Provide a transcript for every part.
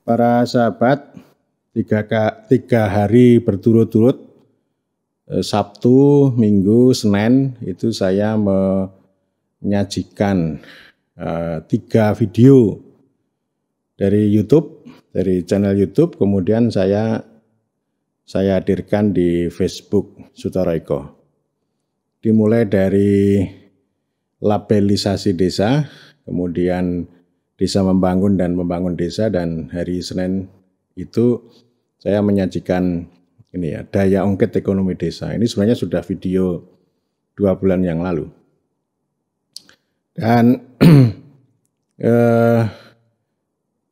Para sahabat, tiga hari berturut-turut, Sabtu, Minggu, Senin, itu saya menyajikan 3 video dari YouTube, dari channel YouTube, kemudian saya hadirkan di Facebook Sutoro Eko. Dimulai dari labelisasi desa, kemudian desa membangun dan membangun desa, dan hari Senin itu saya menyajikan ini ya, daya ungkit ekonomi desa. Ini sebenarnya sudah video 2 bulan yang lalu. Dan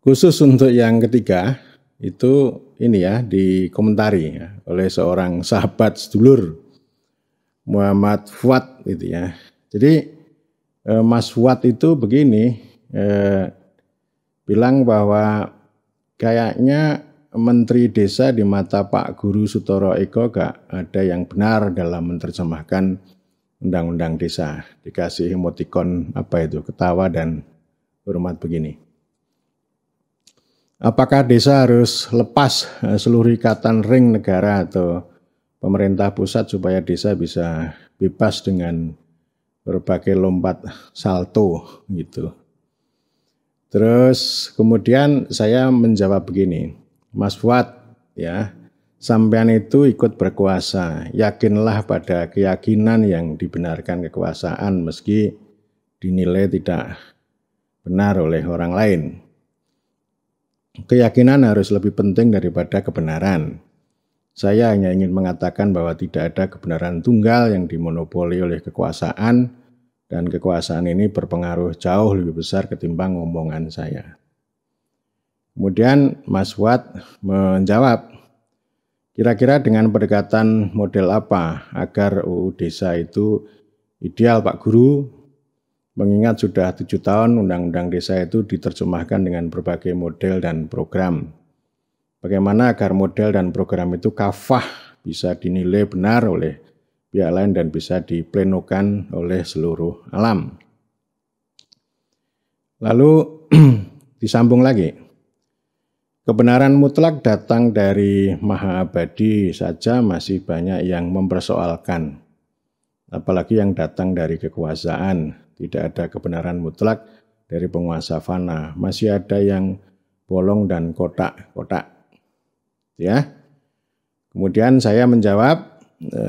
khusus untuk yang ketiga itu ini ya, dikomentari ya, oleh seorang sahabat sedulur Muhammad Fuad gitu ya. Jadi Mas Fuad itu begini, bilang bahwa kayaknya Menteri Desa di mata Pak Guru Sutoro Eko gak ada yang benar dalam menerjemahkan Undang-Undang Desa. Dikasih emotikon apa itu, ketawa dan hormat begini. Apakah desa harus lepas seluruh ikatan ring negara atau pemerintah pusat supaya desa bisa bebas dengan berbagai lompat salto gitu. Terus kemudian saya menjawab begini, Mas Fuad ya, sampean itu ikut berkuasa, yakinlah pada keyakinan yang dibenarkan kekuasaan meski dinilai tidak benar oleh orang lain. Keyakinan harus lebih penting daripada kebenaran. Saya hanya ingin mengatakan bahwa tidak ada kebenaran tunggal yang dimonopoli oleh kekuasaan, dan kekuasaan ini berpengaruh jauh lebih besar ketimbang omongan saya. Kemudian Mas Fuad menjawab, kira-kira dengan pendekatan model apa agar UU Desa itu ideal Pak Guru? Mengingat sudah 7 tahun Undang-Undang Desa itu diterjemahkan dengan berbagai model dan program. Bagaimana agar model dan program itu kafah, bisa dinilai benar oleh pihak lain dan bisa diplenokan oleh seluruh alam. Lalu disambung lagi, kebenaran mutlak datang dari Maha Abadi saja masih banyak yang mempersoalkan, apalagi yang datang dari kekuasaan. Tidak ada kebenaran mutlak dari penguasa fana, masih ada yang bolong dan kotak-kotak. Ya. Kemudian saya menjawab,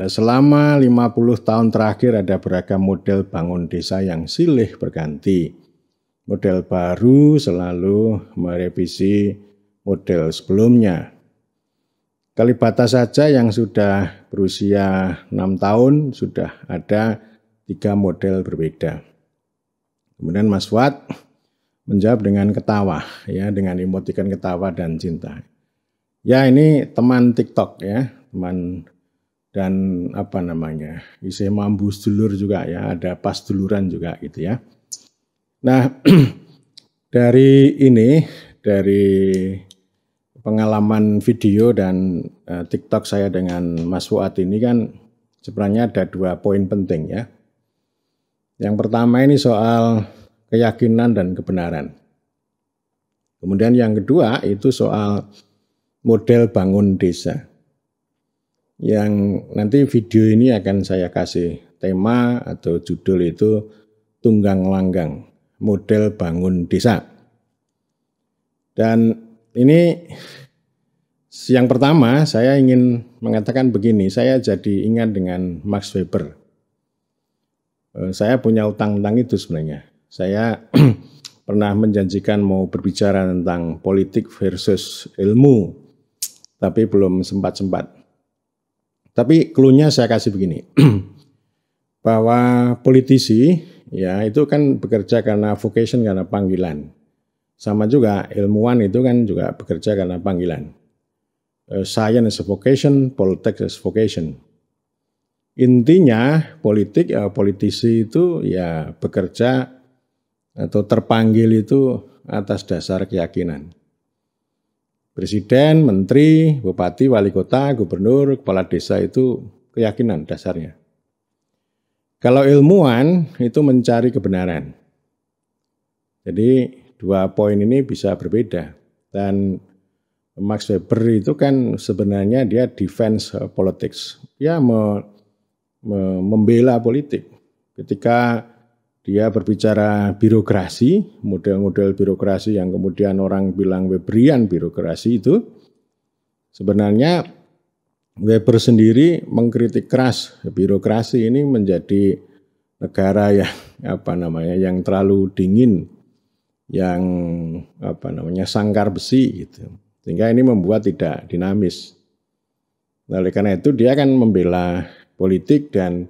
selama 50 tahun terakhir ada beragam model bangun desa yang silih berganti. Model baru selalu merevisi model sebelumnya. Kalibata saja yang sudah berusia 6 tahun sudah ada 3 model berbeda. Kemudian Mas Fuad menjawab dengan ketawa, ya, dengan emotikon ketawa dan cinta. Ya, ini teman TikTok ya, teman dan apa namanya, isih mambu sedulur juga ya, ada pas duluran juga gitu ya. Nah, dari pengalaman video dan TikTok saya dengan Mas Fuad ini kan sebenarnya ada 2 poin penting ya. Yang pertama ini soal keyakinan dan kebenaran. Kemudian yang kedua itu soal model bangun desa. Yang nanti video ini akan saya kasih tema atau judul itu Tunggang Langgang, model bangun desa. Dan ini yang pertama saya ingin mengatakan begini, saya jadi ingat dengan Max Weber. Saya punya utang-utang itu sebenarnya. Saya pernah menjanjikan mau berbicara tentang politik versus ilmu, tapi belum sempat-sempat. Tapi clue-nya saya kasih begini, bahwa politisi ya itu kan bekerja karena vocation, karena panggilan. Sama juga ilmuwan itu kan juga bekerja karena panggilan. Science is a vocation, politics is vocation. Intinya politik ya, politisi itu ya bekerja atau terpanggil itu atas dasar keyakinan. Presiden, menteri, bupati, wali kota, gubernur, kepala desa itu keyakinan dasarnya. Kalau ilmuwan itu mencari kebenaran. Jadi 2 poin ini bisa berbeda. Dan Max Weber itu kan sebenarnya dia defense politics. Dia membela politik. Ketika dia berbicara birokrasi, model-model birokrasi yang kemudian orang bilang Weberian birokrasi itu, sebenarnya Weber sendiri mengkritik keras birokrasi ini menjadi negara yang terlalu dingin, yang sangkar besi gitu. Sehingga ini membuat tidak dinamis. Nah, oleh karena itu dia akan membela politik dan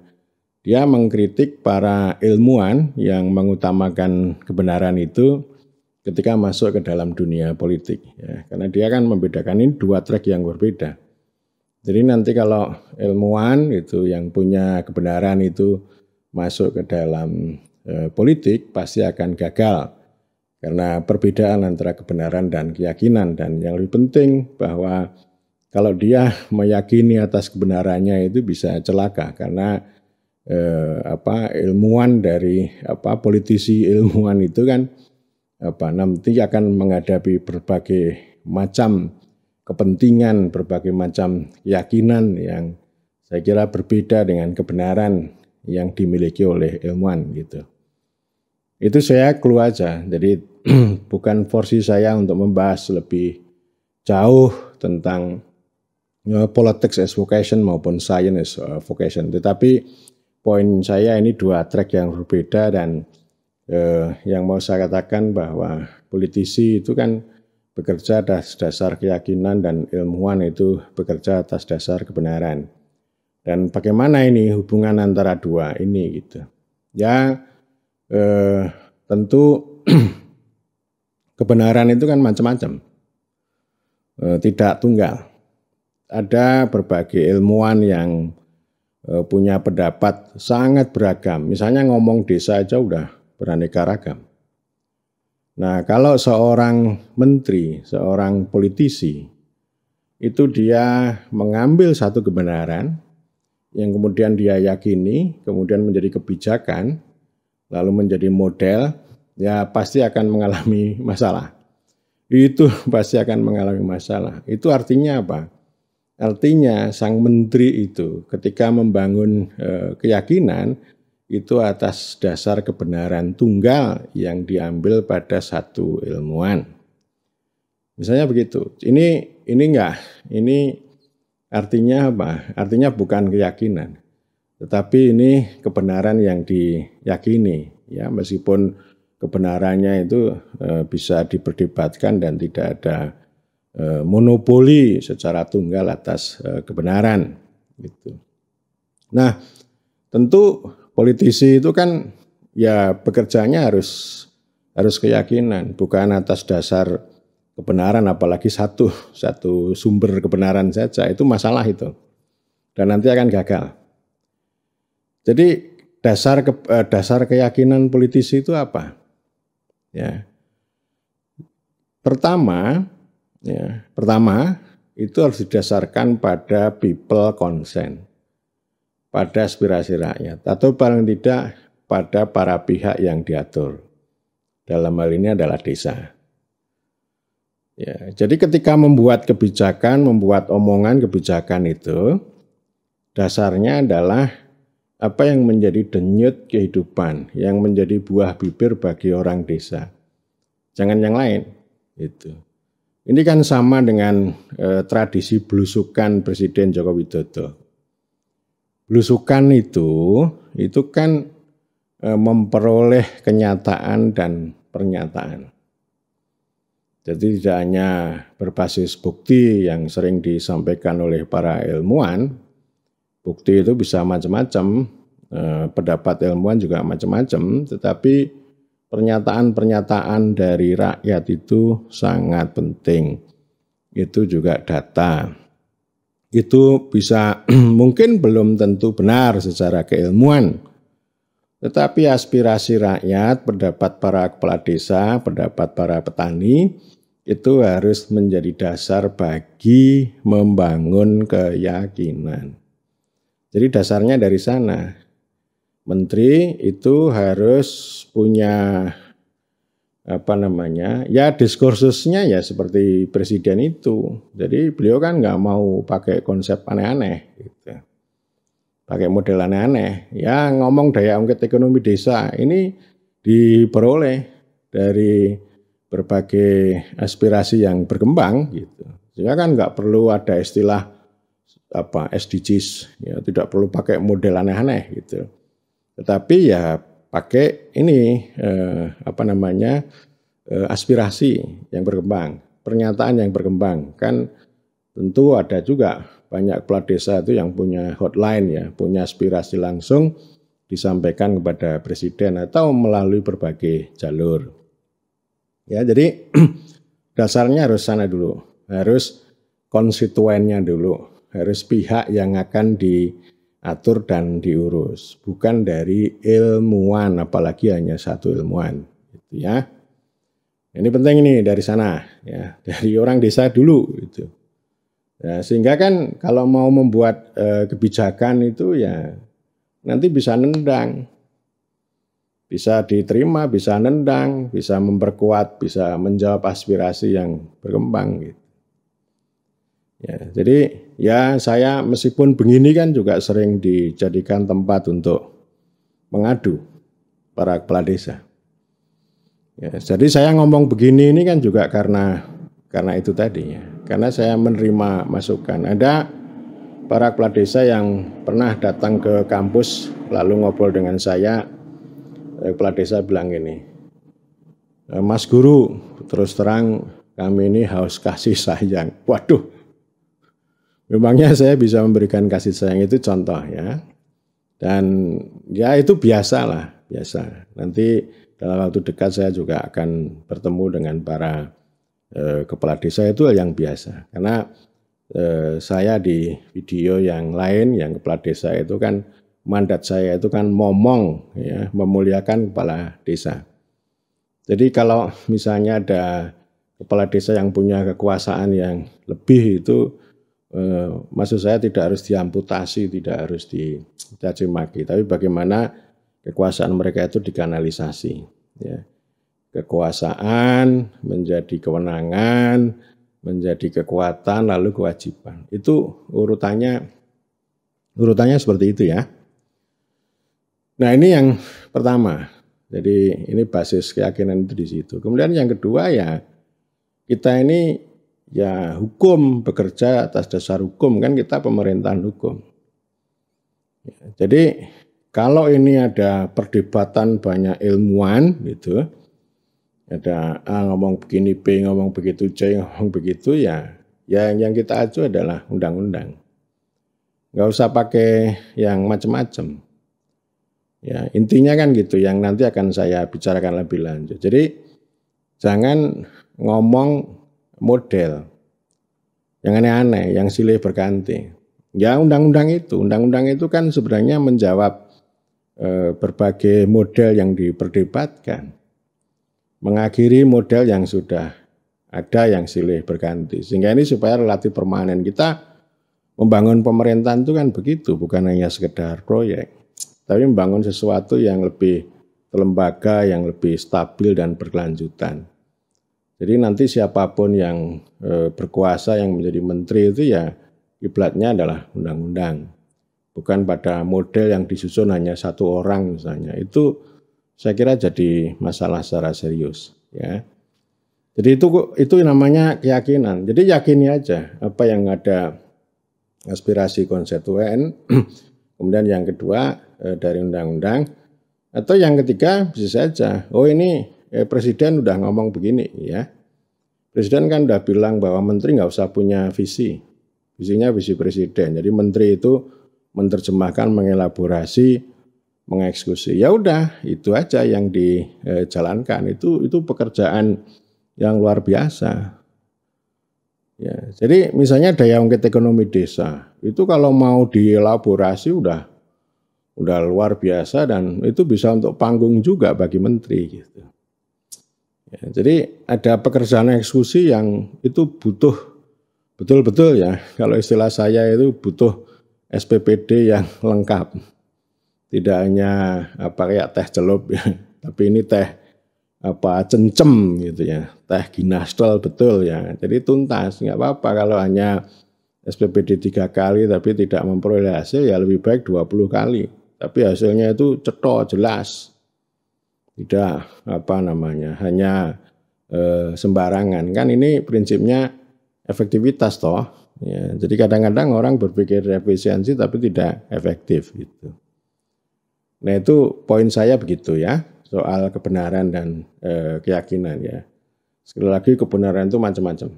dia mengkritik para ilmuwan yang mengutamakan kebenaran itu ketika masuk ke dalam dunia politik. Ya, karena dia akan membedakan ini dua track yang berbeda. Jadi nanti kalau ilmuwan itu yang punya kebenaran itu masuk ke dalam politik pasti akan gagal. Karena perbedaan antara kebenaran dan keyakinan, dan yang lebih penting bahwa kalau dia meyakini atas kebenarannya itu bisa celaka karena ilmuwan dari politisi ilmuwan itu kan nanti akan menghadapi berbagai macam kepentingan, berbagai macam keyakinan yang saya kira berbeda dengan kebenaran yang dimiliki oleh ilmuwan gitu. Itu saya keluar aja, jadi bukan porsi saya untuk membahas lebih jauh tentang politics as vocation maupun science as vocation. Tetapi poin saya ini dua track yang berbeda dan yang mau saya katakan bahwa politisi itu kan bekerja atas dasar keyakinan dan ilmuwan itu bekerja atas dasar kebenaran. Dan bagaimana ini hubungan antara dua ini gitu. Ya tentu kebenaran itu kan macam-macam, tidak tunggal. Ada berbagai ilmuwan yang punya pendapat sangat beragam. Misalnya ngomong desa aja udah beraneka ragam. Nah, kalau seorang menteri, seorang politisi, itu dia mengambil satu kebenaran yang kemudian dia yakini, kemudian menjadi kebijakan, lalu menjadi model, ya pasti akan mengalami masalah. Itu pasti akan mengalami masalah. Itu artinya apa? Artinya sang menteri itu ketika membangun keyakinan itu atas dasar kebenaran tunggal yang diambil pada satu ilmuwan. Misalnya begitu. Ini artinya apa? Artinya bukan keyakinan. Tetapi ini kebenaran yang diyakini, ya meskipun kebenarannya itu bisa diperdebatkan dan tidak ada monopoli secara tunggal atas kebenaran, gitu. Nah, tentu politisi itu kan ya bekerjanya harus keyakinan, bukan atas dasar kebenaran, apalagi satu sumber kebenaran saja, itu masalah itu, dan nanti akan gagal. Jadi dasar keyakinan politisi itu apa? Ya. Pertama itu harus didasarkan pada people consent, pada aspirasi rakyat, atau paling tidak pada para pihak yang diatur. Dalam hal ini adalah desa. Ya, jadi ketika membuat kebijakan, membuat omongan kebijakan itu, dasarnya adalah apa yang menjadi denyut kehidupan, yang menjadi buah bibir bagi orang desa. Jangan yang lain. Itu. Ini kan sama dengan tradisi belusukan Presiden Joko Widodo. Belusukan itu kan memperoleh kenyataan dan pernyataan. Jadi tidak hanya berbasis bukti yang sering disampaikan oleh para ilmuwan. Bukti itu bisa macam-macam, pendapat ilmuwan juga macam-macam, tetapi pernyataan-pernyataan dari rakyat itu sangat penting. Itu juga data. Itu bisa mungkin belum tentu benar secara keilmuan, tetapi aspirasi rakyat, pendapat para kepala desa, pendapat para petani, itu harus menjadi dasar bagi membangun keyakinan. Jadi dasarnya dari sana. Menteri itu harus punya ya diskursusnya ya seperti presiden itu. Jadi beliau kan nggak mau pakai konsep aneh-aneh gitu. Pakai model aneh-aneh. Ya ngomong daya ungkit ekonomi desa ini diperoleh dari berbagai aspirasi yang berkembang gitu. Sehingga kan nggak perlu ada istilah SDGs, ya tidak perlu pakai model aneh-aneh gitu. Tetapi ya pakai ini aspirasi yang berkembang, pernyataan yang berkembang. Kan tentu ada juga banyak kepala desa itu yang punya hotline ya, punya aspirasi langsung disampaikan kepada presiden atau melalui berbagai jalur. Ya, jadi dasarnya harus sana dulu, harus konstituennya dulu, harus pihak yang akan diatur dan diurus, bukan dari ilmuwan, apalagi hanya satu ilmuwan, gitu ya. Ini penting nih dari sana, ya, dari orang desa dulu, gitu. Ya, sehingga kan kalau mau membuat kebijakan itu ya nanti bisa nendang. Bisa diterima, bisa nendang, bisa memperkuat, bisa menjawab aspirasi yang berkembang gitu. Ya, jadi ya saya meskipun begini kan juga sering dijadikan tempat untuk mengadu para kepala desa. Ya, jadi saya ngomong begini ini kan juga karena itu tadi ya. Karena saya menerima masukan. Ada para kepala desa yang pernah datang ke kampus lalu ngobrol dengan saya. Kepala desa bilang gini, Mas Guru, terus terang kami ini haus kasih sayang. Waduh, memangnya saya bisa memberikan kasih sayang itu contoh ya. Dan ya itu biasa lah, biasa. Nanti dalam waktu dekat saya juga akan bertemu dengan para kepala desa, itu hal yang biasa. Karena saya di video yang lain, yang kepala desa itu kan mandat saya itu kan ngomong ya, memuliakan kepala desa. Jadi kalau misalnya ada kepala desa yang punya kekuasaan yang lebih itu maksud saya tidak harus diamputasi, tidak harus dicaci maki, tapi bagaimana kekuasaan mereka itu dikanalisasi ya. Kekuasaan menjadi kewenangan, menjadi kekuatan, lalu kewajiban. Itu urutannya seperti itu ya. Nah, ini yang pertama. Jadi ini basis keyakinan itu di situ. Kemudian yang kedua ya kita ini ya hukum, bekerja atas dasar hukum, kan kita pemerintahan hukum. Ya, jadi kalau ini ada perdebatan banyak ilmuwan gitu, ada A ngomong begini, B ngomong begitu, C ngomong begitu, ya yang kita acu adalah undang-undang. Nggak usah pakai yang macam-macam. Ya, intinya kan gitu, yang nanti akan saya bicarakan lebih lanjut. Jadi jangan ngomong model yang aneh-aneh, yang silih berganti. Ya undang-undang itu kan sebenarnya menjawab berbagai model yang diperdebatkan. Mengakhiri model yang sudah ada yang silih berganti. Sehingga ini supaya relatif permanen. Kita membangun pemerintahan itu kan begitu, bukan hanya sekedar proyek. Tapi membangun sesuatu yang lebih lembaga, yang lebih stabil dan berkelanjutan. Jadi nanti siapapun yang berkuasa, yang menjadi menteri itu ya kiblatnya adalah undang-undang. Bukan pada model yang disusun hanya satu orang misalnya. Itu saya kira jadi masalah secara serius. Ya. Jadi itu namanya keyakinan. Jadi yakini aja apa yang ada aspirasi konstituen. Kemudian yang kedua dari undang-undang, atau yang ketiga bisa saja, oh ini presiden udah ngomong begini ya. Presiden kan udah bilang bahwa menteri nggak usah punya visi, visinya visi presiden. Jadi menteri itu menerjemahkan, mengelaborasi, mengeksekusi. Ya udah itu aja yang dijalankan. Itu pekerjaan yang luar biasa. Ya, jadi misalnya daya ungkit ekonomi desa itu kalau mau dielaborasi udah luar biasa dan itu bisa untuk panggung juga bagi menteri gitu. Ya, jadi ada pekerjaan eksekusi yang itu butuh betul-betul ya. Kalau istilah saya itu butuh SPPD yang lengkap. Tidak hanya kayak teh celup ya, tapi ini teh cencem gitu ya, teh ginastol betul ya. Jadi tuntas, nggak apa-apa kalau hanya SPPD 3 kali tapi tidak memperoleh hasil, ya lebih baik 20 kali. Tapi hasilnya itu cetok jelas. Tidak hanya sembarangan. Kan ini prinsipnya efektivitas toh. Ya, jadi kadang-kadang orang berpikir efisiensi tapi tidak efektif gitu. Nah itu poin saya begitu ya, soal kebenaran dan keyakinan ya. Sekali lagi kebenaran itu macam-macam.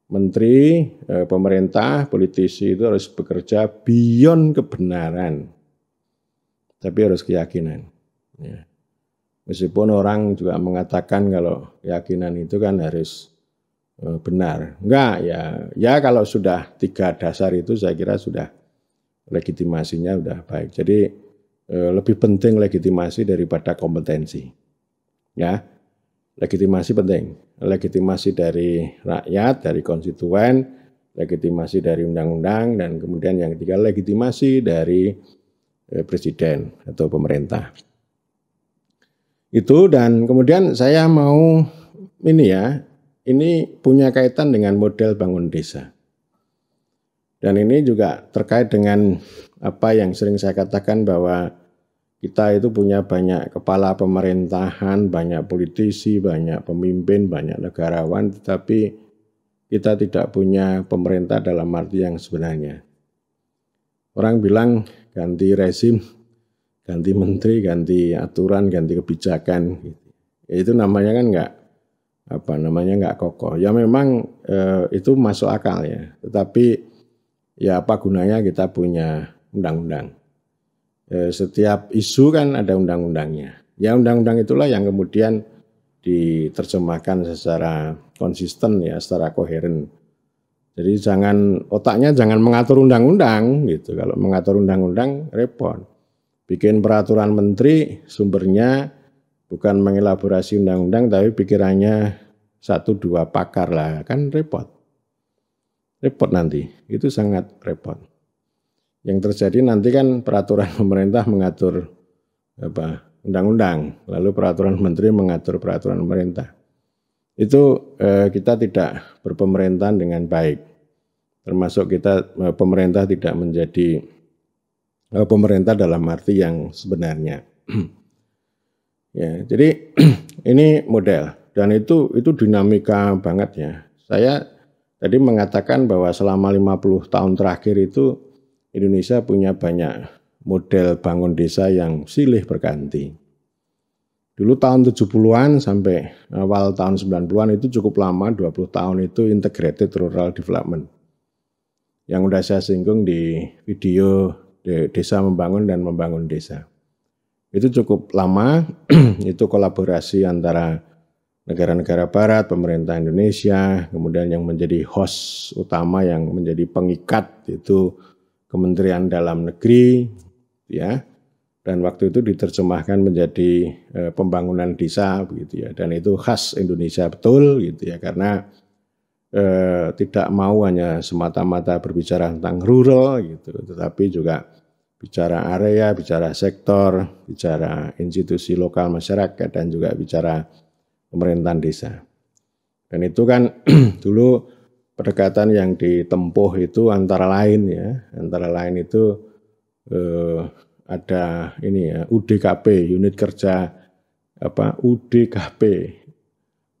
Menteri, pemerintah, politisi itu harus bekerja beyond kebenaran, tapi harus keyakinan. Ya. Meskipun orang juga mengatakan kalau keyakinan itu kan harus benar. Enggak ya kalau sudah 3 dasar itu saya kira sudah legitimasinya sudah baik. Jadi lebih penting legitimasi daripada kompetensi. Ya. Legitimasi penting. Legitimasi dari rakyat, dari konstituen, legitimasi dari undang-undang, dan kemudian yang ketiga legitimasi dari presiden atau pemerintah. Itu, dan kemudian saya mau ini punya kaitan dengan model bangun desa. Dan ini juga terkait dengan apa yang sering saya katakan bahwa kita itu punya banyak kepala pemerintahan, banyak politisi, banyak pemimpin, banyak negarawan, tetapi kita tidak punya pemerintah dalam arti yang sebenarnya. Orang bilang ganti rezim, ganti menteri, ganti aturan, ganti kebijakan. Itu namanya kan nggak kokoh. Ya memang itu masuk akal ya. Tetapi ya apa gunanya kita punya undang-undang. Setiap isu kan ada undang-undangnya. Ya undang-undang itulah yang kemudian diterjemahkan secara konsisten ya, secara koheren. Jadi otaknya jangan mengatur undang-undang gitu. Kalau mengatur undang-undang repot. Bikin peraturan menteri sumbernya bukan mengelaborasi undang-undang tapi pikirannya 1-2 pakar lah, kan repot. Repot nanti, itu sangat repot. Yang terjadi nanti kan peraturan pemerintah mengatur undang-undang, lalu peraturan menteri mengatur peraturan pemerintah. Itu kita tidak berpemerintahan dengan baik. Termasuk kita pemerintah tidak menjadi pemerintah dalam arti yang sebenarnya. Ya, jadi ini model dan itu dinamika banget ya. Saya tadi mengatakan bahwa selama 50 tahun terakhir itu Indonesia punya banyak model bangun desa yang silih berganti. Dulu tahun 70-an sampai awal tahun 90-an itu cukup lama, 20 tahun itu integrated rural development. Yang sudah saya singgung di video Desa Membangun dan Membangun Desa. Itu cukup lama, itu kolaborasi antara negara-negara barat, pemerintah Indonesia, kemudian yang menjadi host utama, yang menjadi pengikat itu Kementerian Dalam Negeri, ya, dan waktu itu diterjemahkan menjadi pembangunan desa, begitu ya, dan itu khas Indonesia betul, gitu ya, karena tidak mau hanya semata-mata berbicara tentang rural, gitu, tetapi juga bicara area, bicara sektor, bicara institusi lokal masyarakat, dan juga bicara pemerintahan desa. Dan itu kan dulu pendekatan yang ditempuh itu antara lain itu ada ini ya, UDKP, unit kerja UDKP,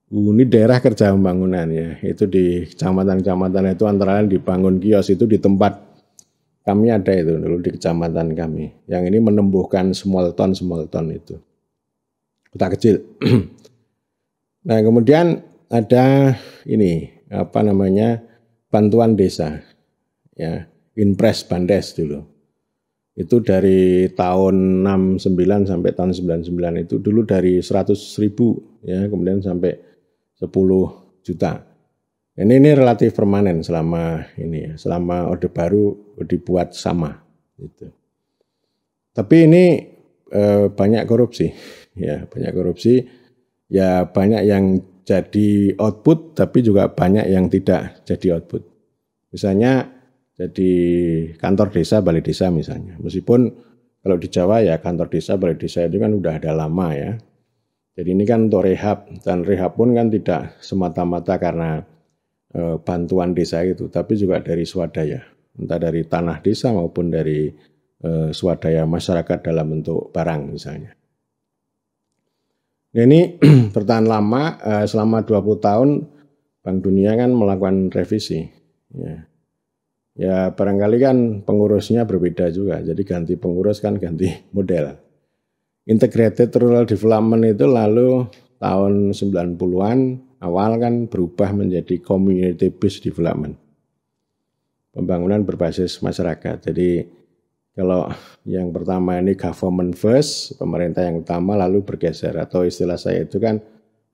unit daerah kerja pembangunan ya, itu di kecamatan-kecamatan itu antara lain dibangun kios itu di tempat kami ada itu dulu di kecamatan kami. Yang ini menumbuhkan small town itu kota kecil. Nah kemudian ada ini bantuan desa ya, Inpres Bandes dulu. Itu dari tahun 69 sampai tahun 99 itu dulu dari 100.000 ya, kemudian sampai 10 juta. Ini relatif permanen selama Orde Baru dibuat sama gitu. Tapi ini banyak korupsi ya, banyak yang jadi output, tapi juga banyak yang tidak jadi output. Misalnya jadi kantor desa, balai desa misalnya. Meskipun kalau di Jawa ya kantor desa, balai desa itu kan udah ada lama ya. Jadi ini kan untuk rehab, dan rehab pun kan tidak semata-mata karena bantuan desa itu, tapi juga dari swadaya, entah dari tanah desa maupun dari swadaya masyarakat dalam bentuk barang misalnya. Nah, ini bertahan lama, selama 20 tahun Bank Dunia kan melakukan revisi. Ya barangkali kan pengurusnya berbeda juga, jadi ganti pengurus kan ganti model. Integrated Rural Development itu lalu tahun 90-an awal kan berubah menjadi Community Based Development. Pembangunan berbasis masyarakat. Jadi kalau yang pertama ini government first, pemerintah yang utama, lalu bergeser, atau istilah saya itu kan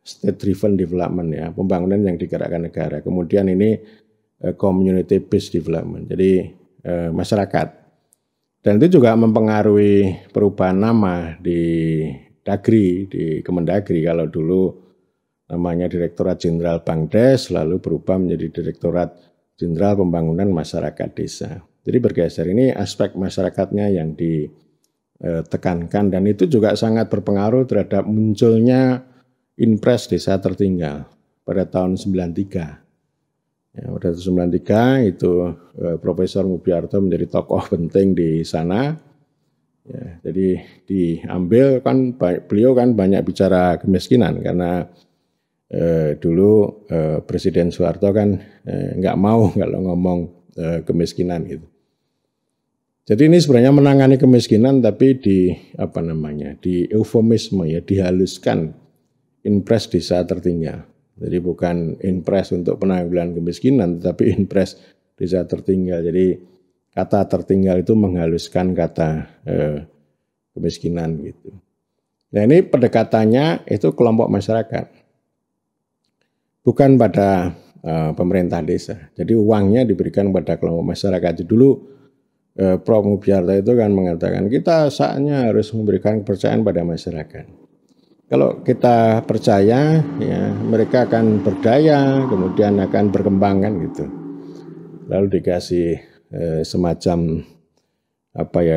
state driven development ya, pembangunan yang digerakkan negara. Kemudian ini community based development. Jadi masyarakat. Dan itu juga mempengaruhi perubahan nama di Dagri, di Kemendagri. Kalau dulu namanya Direktorat Jenderal Bankdes, lalu berubah menjadi Direktorat Jenderal Pembangunan Masyarakat Desa. Jadi bergeser, ini aspek masyarakatnya yang ditekankan, dan itu juga sangat berpengaruh terhadap munculnya Inpres Desa Tertinggal pada tahun 93. Ya, pada tahun 93 itu Profesor Mubiarto menjadi tokoh penting di sana. Ya, jadi diambil kan, beliau kan banyak bicara kemiskinan karena dulu Presiden Soeharto kan nggak mau kalau ngomong kemiskinan gitu. Jadi ini sebenarnya menangani kemiskinan tapi di eufemisme ya, dihaluskan Inpres Desa Tertinggal. Jadi bukan Inpres untuk penanggulangan kemiskinan, tetapi Inpres Desa Tertinggal. Jadi kata tertinggal itu menghaluskan kata kemiskinan gitu. Nah ini pendekatannya itu kelompok masyarakat, bukan pada pemerintah desa. Jadi uangnya diberikan pada kelompok masyarakat. Jadi dulu Prof. Mubiarto itu kan mengatakan kita saatnya harus memberikan kepercayaan pada masyarakat. Kalau kita percaya, ya mereka akan berdaya, kemudian akan berkembang kan gitu. Lalu dikasih semacam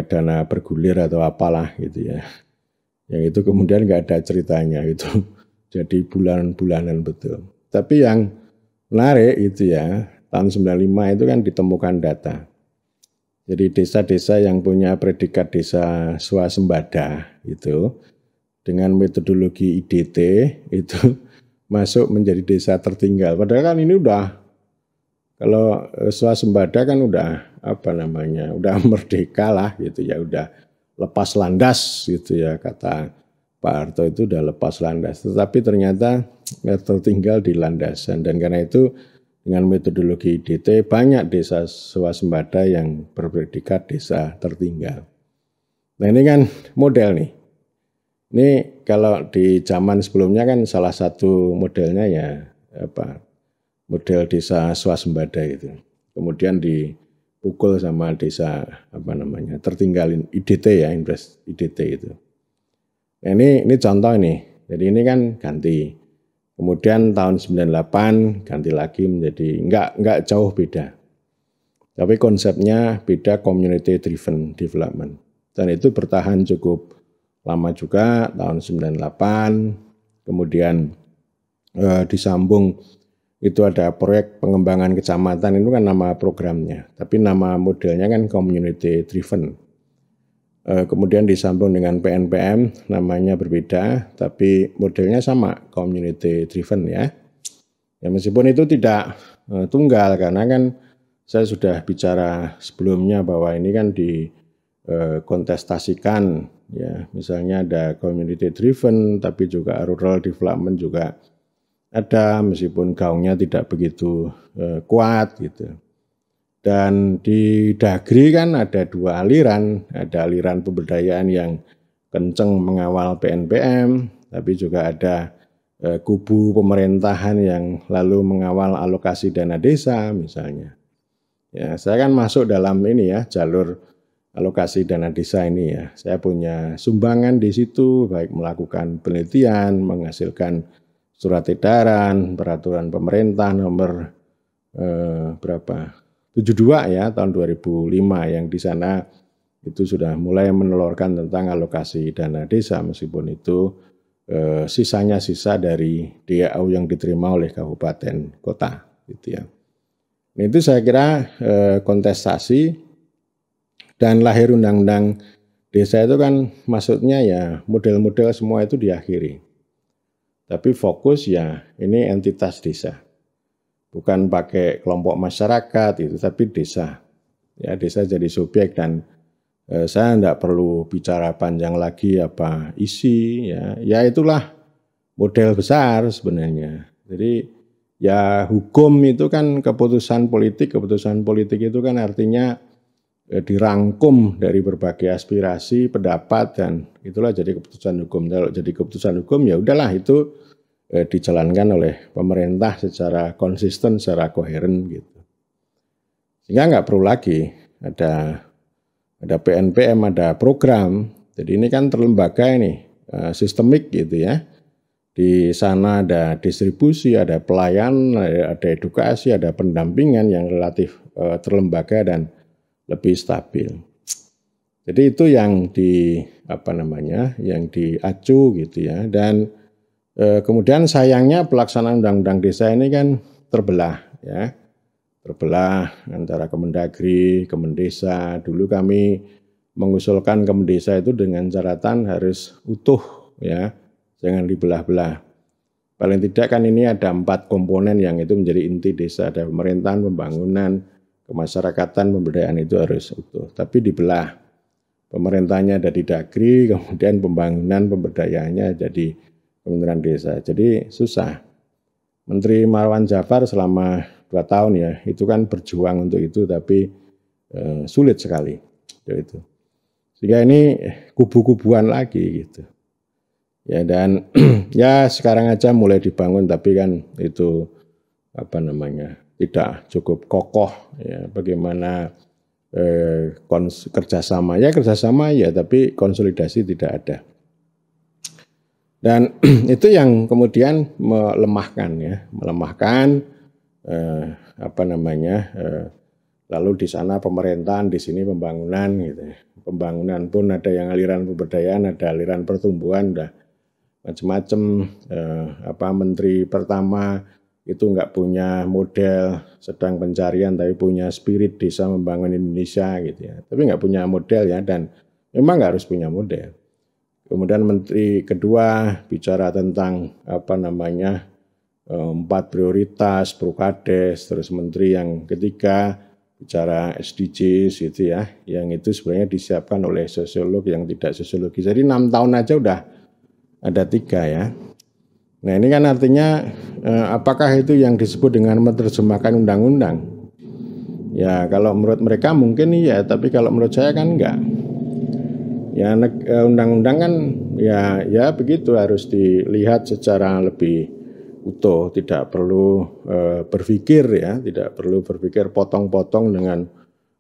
dana bergulir atau apalah gitu ya. Yang itu kemudian nggak ada ceritanya itu, jadi bulan-bulanan betul. Tapi yang menarik itu ya, tahun 95 itu kan ditemukan data. Jadi desa-desa yang punya predikat desa swasembada itu, dengan metodologi IDT itu masuk menjadi desa tertinggal. Padahal kan ini udah, kalau swasembada kan udah udah merdeka lah gitu ya, udah lepas landas gitu ya, kata Pak Harto itu udah lepas landas. Tetapi ternyata tertinggal di landasan, dan karena itu dengan metodologi IDT banyak desa swasembada yang berpredikat desa tertinggal. Nah ini kan model nih. Ini kalau di zaman sebelumnya kan salah satu modelnya ya model desa swasembada itu. Kemudian dipukul sama desa tertinggalin IDT ya, Inpres IDT itu. Nah, ini contoh ini. Jadi ini kan ganti. Kemudian tahun 98 ganti lagi menjadi enggak jauh beda. Tapi konsepnya beda, community driven development. Dan itu bertahan cukup lama juga, tahun 98, kemudian disambung itu ada proyek pengembangan kecamatan, itu kan nama programnya, tapi nama modelnya kan community driven. Kemudian disambung dengan PNPM, namanya berbeda, tapi modelnya sama, community driven ya. Ya meskipun itu tidak tunggal, karena kan saya sudah bicara sebelumnya bahwa ini kan dikontestasikan. Ya, misalnya ada community driven, tapi juga rural development juga ada, meskipun gaungnya tidak begitu kuat gitu. Dan di Dagri kan ada dua aliran, ada aliran pemberdayaan yang kenceng mengawal PNPM, tapi juga ada kubu pemerintahan yang lalu mengawal alokasi dana desa misalnya. Ya, saya kan masuk dalam ini ya, jalur alokasi dana desa ini ya. Saya punya sumbangan di situ, baik melakukan penelitian, menghasilkan surat edaran, peraturan pemerintah nomor 72 ya tahun 2005, yang di sana itu sudah mulai menelurkan tentang alokasi dana desa, meskipun itu sisanya sisa dari DAU yang diterima oleh kabupaten kota gitu ya. Nah, itu saya kira kontestasi dan lahir undang-undang desa itu kan maksudnya ya model-model semua itu diakhiri. Tapi fokus ya ini entitas desa. Bukan pakai kelompok masyarakat itu tapi desa. Ya desa jadi subjek dan saya tidak perlu bicara panjang lagi apa isi ya itulah model besar sebenarnya. Jadi ya hukum itu kan keputusan politik itu kan artinya dirangkum dari berbagai aspirasi, pendapat dan itulah jadi keputusan hukum. Kalau jadi keputusan hukum ya udahlah itu dijalankan oleh pemerintah secara konsisten, secara koheren gitu. Sehingga nggak perlu lagi ada PNPM, ada program. Jadi ini kan terlembaga ini, sistemik gitu ya. Di sana ada distribusi, ada pelayanan, ada edukasi, ada pendampingan yang relatif terlembaga dan lebih stabil. Jadi itu yang yang diacu gitu ya. Dan kemudian sayangnya pelaksanaan undang-undang desa ini kan terbelah ya. Terbelah antara Kemendagri, Kemendesa. Dulu kami mengusulkan Kemendesa itu dengan catatan harus utuh ya, jangan dibelah-belah. Paling tidak kan ini ada 4 komponen yang itu menjadi inti desa. Ada pemerintahan, pembangunan, kemasyarakatan, pemberdayaan itu harus utuh. Tapi dibelah. Pemerintahnya ada di Dagri, kemudian pembangunan, pemberdayaannya jadi Kementerian Desa. Jadi susah. Menteri Marwan Jafar selama 2 tahun ya, itu kan berjuang untuk itu tapi sulit sekali itu. Sehingga ini kubu-kubuan lagi gitu. Ya dan ya sekarang aja mulai dibangun tapi kan itu tidak cukup kokoh ya bagaimana kerjasama ya tapi konsolidasi tidak ada. Dan itu yang kemudian melemahkan lalu di sana pemerintahan, di sini pembangunan gitu. Pembangunan pun ada yang aliran pemberdayaan, ada aliran pertumbuhan, udah macam-macam. Menteri pertama itu nggak punya model sedang pencarian, tapi punya spirit desa membangun Indonesia gitu ya. Tapi nggak punya model ya, dan memang nggak harus punya model. Kemudian menteri kedua bicara tentang 4 prioritas, Prokades, terus menteri yang ketiga bicara SDGs gitu ya, yang itu sebenarnya disiapkan oleh sosiolog yang tidak sosiologi. Jadi 6 tahun aja udah ada 3 ya. Nah ini kan artinya apakah itu yang disebut dengan menerjemahkan undang-undang? Ya kalau menurut mereka mungkin iya, tapi kalau menurut saya kan enggak. Ya undang-undang kan ya begitu harus dilihat secara lebih utuh, tidak perlu berpikir potong-potong dengan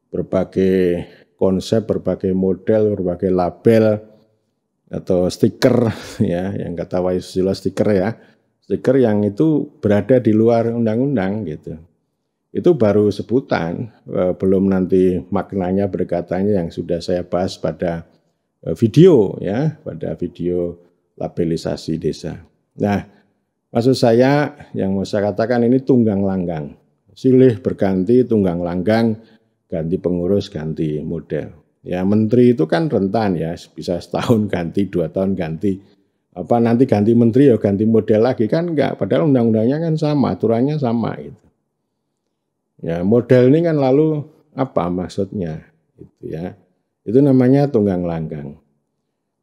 berbagai konsep, berbagai model, berbagai label atau stiker ya, yang kata Wahyu Susilo stiker ya. Stiker yang itu berada di luar undang-undang gitu. Itu baru sebutan, belum nanti maknanya berkatanya yang sudah saya bahas pada video ya, pada video labelisasi desa. Nah, maksud saya yang mau saya katakan ini tunggang langgang. Silih berganti, tunggang langgang, ganti pengurus, ganti model. Ya menteri itu kan rentan ya, bisa setahun ganti, 2 tahun ganti. Nanti ganti menteri ya ganti model lagi kan enggak, padahal undang-undangnya kan sama, aturannya sama gitu. Ya model ini kan lalu apa maksudnya gitu ya. Itu namanya tunggang langgang.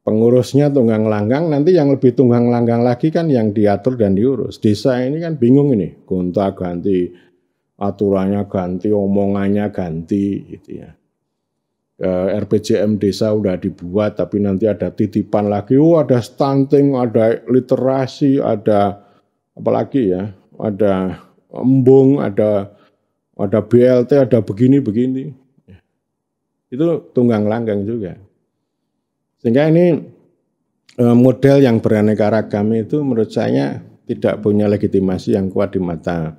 Pengurusnya tunggang langgang, nanti yang lebih tunggang langgang lagi kan yang diatur dan diurus. Desa ini kan bingung ini, gonta-ganti, aturannya ganti, omongannya ganti gitu ya. RPJM desa udah dibuat tapi nanti ada titipan lagi, ada stunting, ada literasi, ada apalagi ya, ada embung, ada BLT, ada begini-begini. Itu tunggang langgang juga. Sehingga ini model yang beraneka ragam itu menurut saya tidak punya legitimasi yang kuat di mata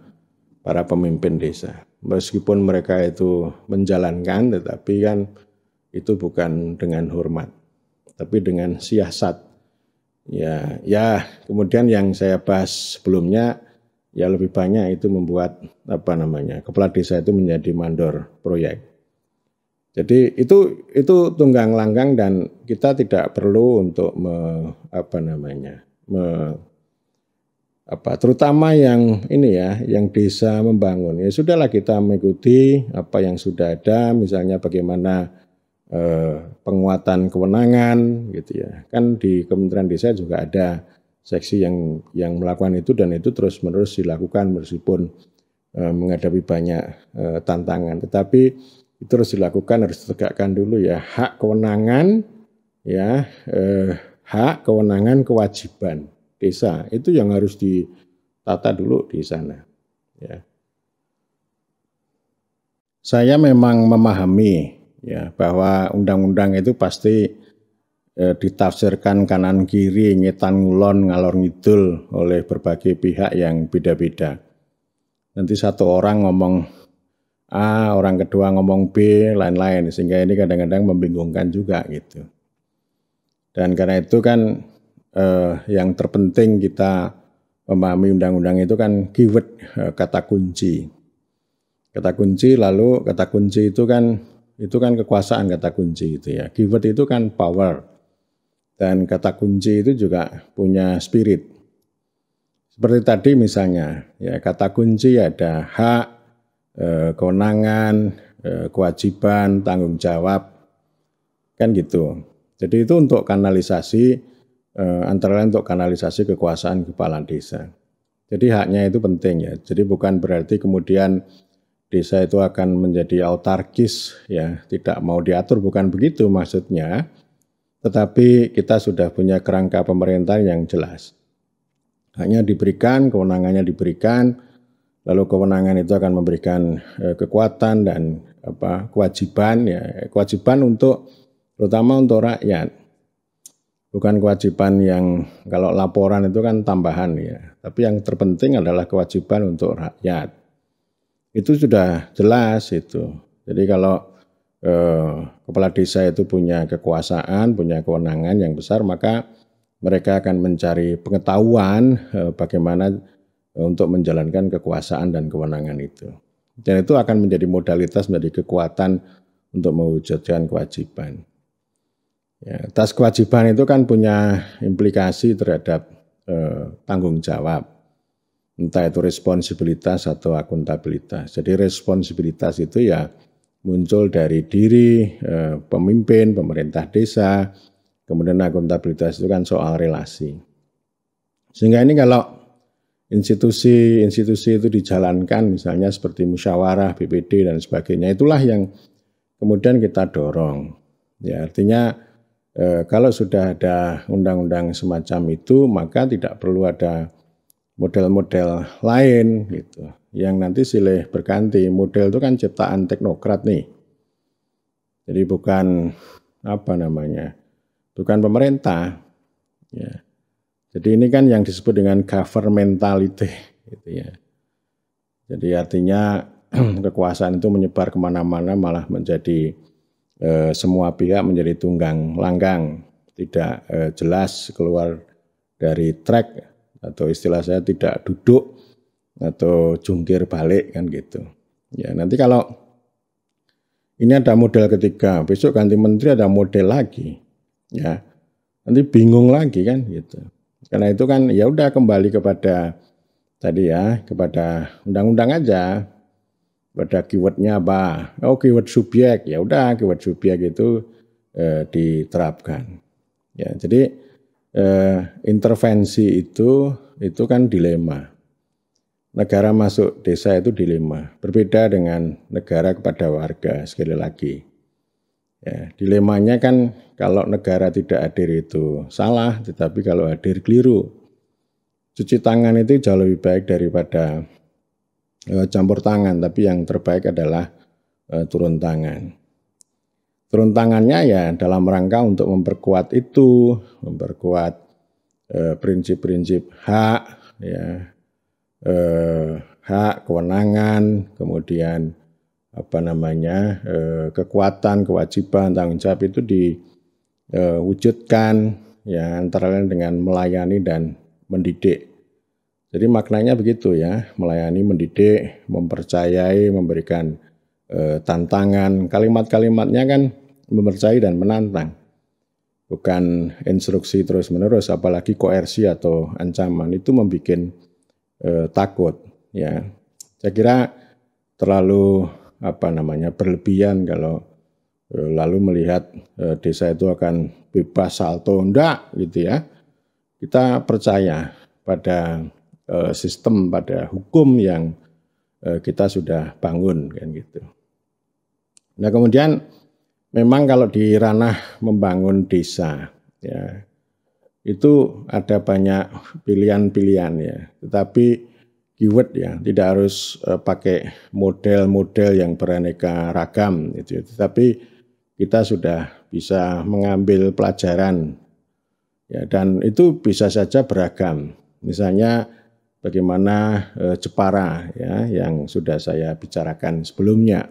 para pemimpin desa. Meskipun mereka itu menjalankan, tetapi kan itu bukan dengan hormat, tapi dengan siasat. Ya, kemudian yang saya bahas sebelumnya ya lebih banyak itu membuat kepala desa itu menjadi mandor proyek. Jadi itu tunggang langgang dan kita tidak perlu untuk terutama yang ini ya, yang desa membangun. Ya sudahlah kita mengikuti apa yang sudah ada, misalnya bagaimana penguatan kewenangan gitu ya. Kan di Kementerian Desa juga ada seksi yang melakukan itu dan itu terus-menerus dilakukan meskipun menghadapi banyak tantangan. Tetapi itu harus dilakukan, harus ditegakkan dulu ya hak kewenangan ya hak kewenangan kewajiban desa itu yang harus ditata dulu di sana. Ya. Saya memang memahami ya bahwa undang-undang itu pasti ditafsirkan kanan kiri, nyetan ngulon, ngalor ngidul oleh berbagai pihak yang beda-beda. Nanti satu orang ngomong A, orang kedua ngomong B, lain-lain sehingga ini kadang-kadang membingungkan juga gitu. Dan karena itu kan yang terpenting kita memahami undang-undang itu kan keyword, kata kunci. Kata kunci lalu kata kunci itu kan kekuasaan kata kunci itu ya. Keyword itu kan power. Dan kata kunci itu juga punya spirit. Seperti tadi misalnya ya kata kunci ada hak, kewenangan, kewajiban, tanggung jawab. Kan gitu. Jadi itu untuk kanalisasi antara lain untuk kanalisasi kekuasaan kepala desa. Jadi haknya itu penting ya. Jadi bukan berarti kemudian desa itu akan menjadi autarkis ya, tidak mau diatur, bukan begitu maksudnya. Tetapi kita sudah punya kerangka pemerintahan yang jelas. Haknya diberikan, kewenangannya diberikan, lalu kewenangan itu akan memberikan kekuatan dan kewajiban ya, kewajiban untuk terutama untuk rakyat. Bukan kewajiban yang kalau laporan itu kan tambahan ya. Tapi yang terpenting adalah kewajiban untuk rakyat. Itu sudah jelas itu. Jadi kalau kepala desa itu punya kekuasaan, punya kewenangan yang besar, maka mereka akan mencari pengetahuan bagaimana untuk menjalankan kekuasaan dan kewenangan itu. Dan itu akan menjadi modalitas, menjadi kekuatan untuk mewujudkan kewajiban. Ya, atas kewajiban itu kan punya implikasi terhadap tanggung jawab, entah itu responsibilitas atau akuntabilitas. Jadi responsibilitas itu ya muncul dari diri pemimpin, pemerintah desa, kemudian akuntabilitas itu kan soal relasi. Sehingga ini kalau institusi-institusi itu dijalankan misalnya seperti musyawarah, BPD dan sebagainya, itulah yang kemudian kita dorong. Ya, artinya kalau sudah ada undang-undang semacam itu, maka tidak perlu ada model-model lain gitu, yang nanti silih berganti. Model itu kan ciptaan teknokrat nih. Jadi bukan bukan pemerintah. Ya. Jadi ini kan yang disebut dengan governmentality, gitu ya. Jadi artinya kekuasaan itu menyebar kemana-mana, malah menjadi semua pihak menjadi tunggang langgang, tidak jelas keluar dari track atau istilah saya tidak duduk atau jungkir balik kan gitu. Ya nanti kalau ini ada model ketiga, besok ganti menteri ada model lagi, ya nanti bingung lagi kan gitu. Karena itu kan ya udah kembali kepada tadi ya, kepada undang-undang aja. Pada keywordnya apa? Oh keyword subjek, ya udah keyword subjek itu diterapkan. Ya jadi intervensi itu kan dilema. Negara masuk desa itu dilema, berbeda dengan negara kepada warga sekali lagi. Ya, dilemanya kan kalau negara tidak hadir itu salah, tetapi kalau hadir keliru. Cuci tangan itu jauh lebih baik daripada campur tangan, tapi yang terbaik adalah turun tangan. Turun tangannya ya dalam rangka untuk memperkuat itu, memperkuat prinsip-prinsip hak, ya, hak, kewenangan, kemudian kekuatan, kewajiban, tanggung jawab itu diwujudkan ya antara lain dengan melayani dan mendidik. Jadi maknanya begitu ya, melayani, mendidik, mempercayai, memberikan tantangan. Kalimat-kalimatnya kan mempercayai dan menantang. Bukan instruksi terus-menerus, apalagi koersi atau ancaman itu membuat takut ya. Saya kira terlalu berlebihan kalau lalu melihat desa itu akan bebas salto, enggak gitu ya. Kita percaya pada sistem, pada hukum yang kita sudah bangun kan gitu. Nah kemudian memang kalau di ranah membangun desa ya itu ada banyak pilihan-pilihan ya, tetapi keyword ya tidak harus pakai model-model yang beraneka ragam gitu ya, tetapi kita sudah bisa mengambil pelajaran ya, dan itu bisa saja beragam. Misalnya bagaimana Jepara ya yang sudah saya bicarakan sebelumnya,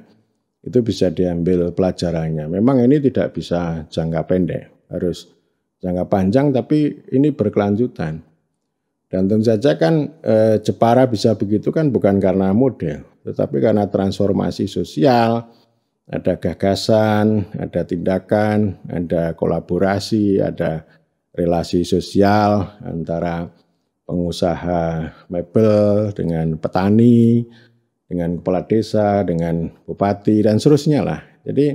itu bisa diambil pelajarannya. Memang ini tidak bisa jangka pendek, harus jangka panjang, tapi ini berkelanjutan. Dan tentu saja kan Jepara bisa begitu kan bukan karena model, tetapi karena transformasi sosial, ada gagasan, ada tindakan, ada kolaborasi, ada relasi sosial antara pengusaha mebel dengan petani, dengan kepala desa, dengan bupati, dan seterusnya lah. Jadi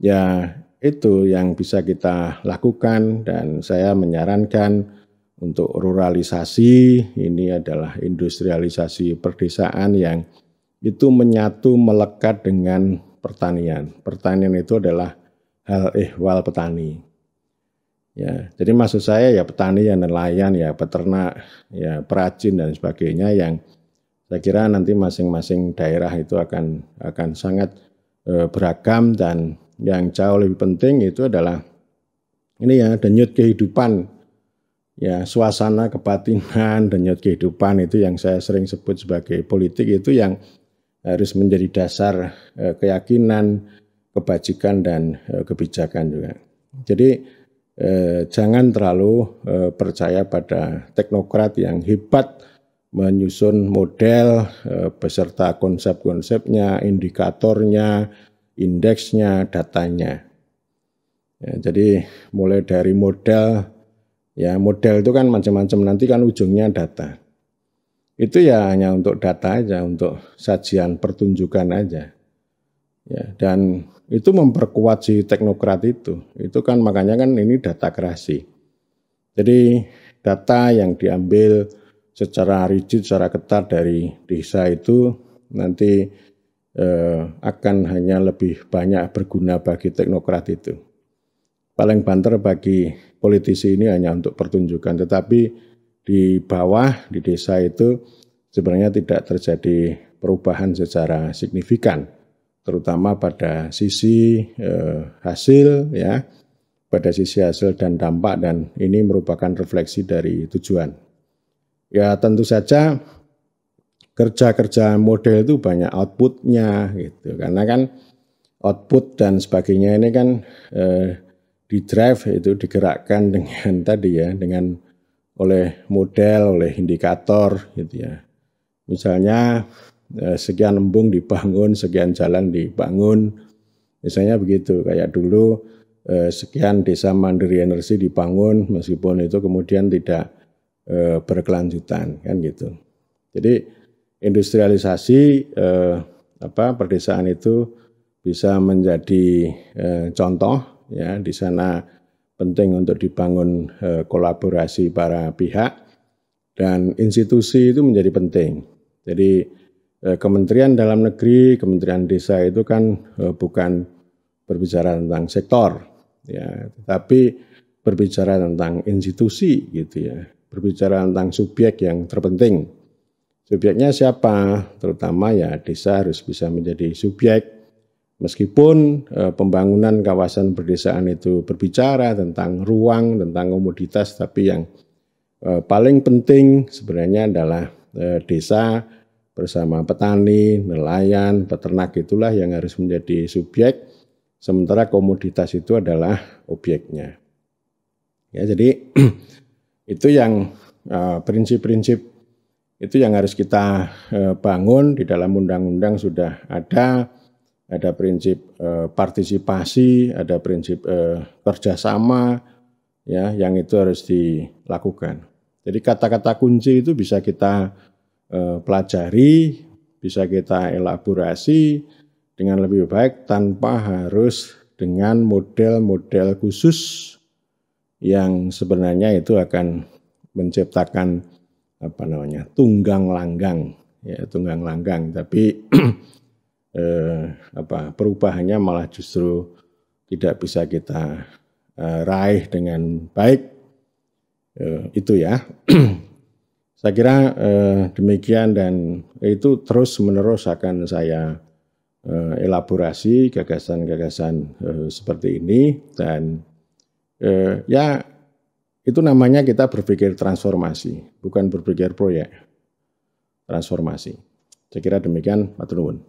ya itu yang bisa kita lakukan, dan saya menyarankan untuk ruralisasi, ini adalah industrialisasi perdesaan yang itu menyatu melekat dengan pertanian. Pertanian itu adalah hal ehwal petani. Ya, jadi maksud saya ya petani, ya nelayan, ya peternak, ya perajin dan sebagainya, yang saya kira nanti masing-masing daerah itu akan sangat beragam, dan yang jauh lebih penting itu adalah ini ya, denyut kehidupan, ya suasana kebatinan, denyut kehidupan itu yang saya sering sebut sebagai politik, itu yang harus menjadi dasar keyakinan, kebajikan dan kebijakan juga. Jadi jangan terlalu percaya pada teknokrat yang hebat menyusun model beserta konsep-konsepnya, indikatornya, indeksnya, datanya. Ya, jadi mulai dari model, ya model itu kan macam-macam, nanti kan ujungnya data. Itu ya hanya untuk data aja, untuk sajian pertunjukan aja. Ya, dan itu memperkuat si teknokrat itu kan makanya kan ini data kreasi. Jadi data yang diambil secara rigid, secara ketat dari desa itu nanti akan hanya lebih banyak berguna bagi teknokrat itu. Paling banter bagi politisi ini hanya untuk pertunjukan, tetapi di bawah, di desa itu sebenarnya tidak terjadi perubahan secara signifikan, terutama pada sisi hasil ya, pada sisi hasil dan dampak, dan ini merupakan refleksi dari tujuan. Ya tentu saja kerja-kerja model itu banyak outputnya gitu, karena kan output dan sebagainya ini kan di drive itu digerakkan dengan tadi ya, dengan oleh model, oleh indikator gitu ya. Misalnya sekian embung dibangun, sekian jalan dibangun, misalnya begitu. Kayak dulu sekian desa mandiri energi dibangun, meskipun itu kemudian tidak berkelanjutan kan gitu. Jadi industrialisasi perdesaan itu bisa menjadi contoh ya. Di sana penting untuk dibangun kolaborasi para pihak, dan institusi itu menjadi penting. Jadi Kementerian Dalam Negeri, Kementerian Desa itu kan bukan berbicara tentang sektor, ya, tetapi berbicara tentang institusi gitu ya, berbicara tentang subjek yang terpenting. Subjeknya siapa? Terutama ya desa harus bisa menjadi subjek, meskipun pembangunan kawasan perdesaan itu berbicara tentang ruang, tentang komoditas, tapi yang paling penting sebenarnya adalah desa bersama petani, nelayan, peternak, itulah yang harus menjadi subjek, sementara komoditas itu adalah objeknya. Ya, jadi itu yang prinsip-prinsip itu yang harus kita bangun. Di dalam undang-undang sudah ada prinsip partisipasi, ada prinsip kerjasama, ya, yang itu harus dilakukan. Jadi kata-kata kunci itu bisa kita pelajari, bisa kita elaborasi dengan lebih baik tanpa harus dengan model-model khusus yang sebenarnya itu akan menciptakan tunggang langgang, ya, tunggang langgang, tapi perubahannya malah justru tidak bisa kita raih dengan baik. Itu ya. Saya kira demikian, dan itu terus-menerus akan saya elaborasi gagasan-gagasan seperti ini, dan ya itu namanya kita berpikir transformasi, bukan berpikir proyek, transformasi. Saya kira demikian, matur nuwun.